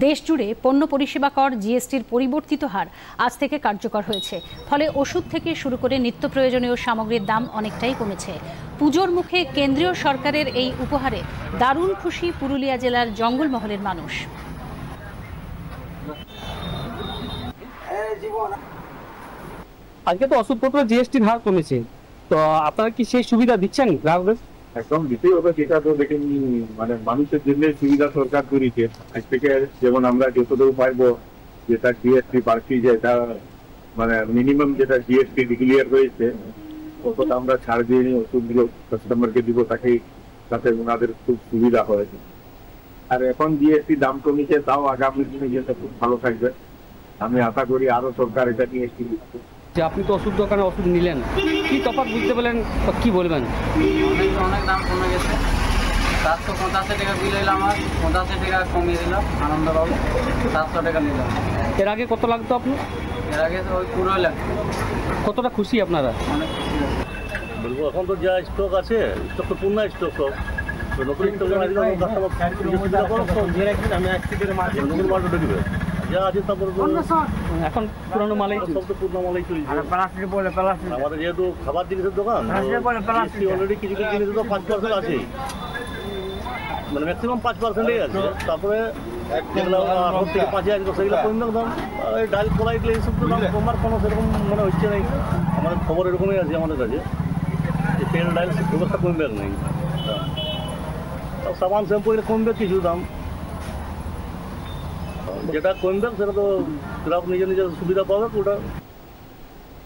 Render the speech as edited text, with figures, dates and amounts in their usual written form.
দেশ জুড়ে পণ্য পরিষেবা কর জিএসটির পরিবর্তিত হার আজ থেকে কার্যকর হয়েছে। ফলে ওষুধ থেকে শুরু করে নিত্য প্রয়োজনীয় সামগ্রীর দাম অনেকটাই কমেছে। পুজোর মুখে কেন্দ্রীয় সরকারের এই উপহারে দারুণ খুশি পুরুলিয়া জেলার জঙ্গলমহলের মানুষ। আজকে তো ওষুধপত্র জিএসটির হার কমেছে, তো আপনারা কি সেই সুবিধা দিচ্ছেন গ্রাহকদের? একদম দিতেই হবে, যেটা তো দেখেন মানে মানুষের জন্য সুবিধা সরকার করেছে। আজ থেকে যেমন আমরা যতটুকু পাইবো, যেটা জিএসটি বাড়তি, যেটা মানে মিনিমাম যেটা জিএসটি ডিক্লিয়ার হয়েছে, ততটা আমরা ছাড় দিয়ে ওষুধগুলো কাস্টমারকে দিব, তাতে ওনাদের খুব সুবিধা হয়েছে। আর এখন জিএসটি দাম কমেছে, তাও আগামী দিনে যেটা খুব ভালো থাকবে। আমি আশা করি আরো সরকার এটা নিয়ে যে আপনি তো ওষুধ দোকানে ওষুধ নিলেন, কি তফাৎ বুঝতে পেলেন, কি বলবেন? অনেক দাম কমে গেছে। 785 টাকা বিল এলো, আমার 85 টাকা কমিয়ে দিল আনন্দবাবু, 700 টাকা নিলাম। এর আগে কত লাগতো আপনি? এর আগে তো ওই পুরোই লাগতো। কতটা খুশি আপনারা? অনেক খুশি লাগছে। বলবো এখন তো যা স্টক আছে, স্টক তো পূর্ণ স্টক, সব তো নতুন স্টক নতুন মালটা ঢুকবে, যা আছে তারপরে এখন পুরনো মালাই সব তো পূর্ণ মালাই চলছে। আমাদের যেহেতু খাবার জিনিসের দোকান, অলরেডি কিছু কিছু জিনিস তো 5% আছে, মানে ম্যাক্সিমাম 5%ই আছে। তারপরে যেগুলো 8 থেকে 5 আছে সেগুলো কমবে দাম। এই ডাল কলা এগুলো এইসব তো দাম কমার কোনো সেরকম মনে হচ্ছে নাই। আমাদের খবর এরকমই আছে আমাদের কাছে, যে তেল ডাল খুব একটা কমবে নেই। সাবান শ্যাম্পু এটা কমবে কিছু দাম, যেটা কমবে সেটা তো গ্রাহক নিজের নিজের সুবিধা পাবে, ওটা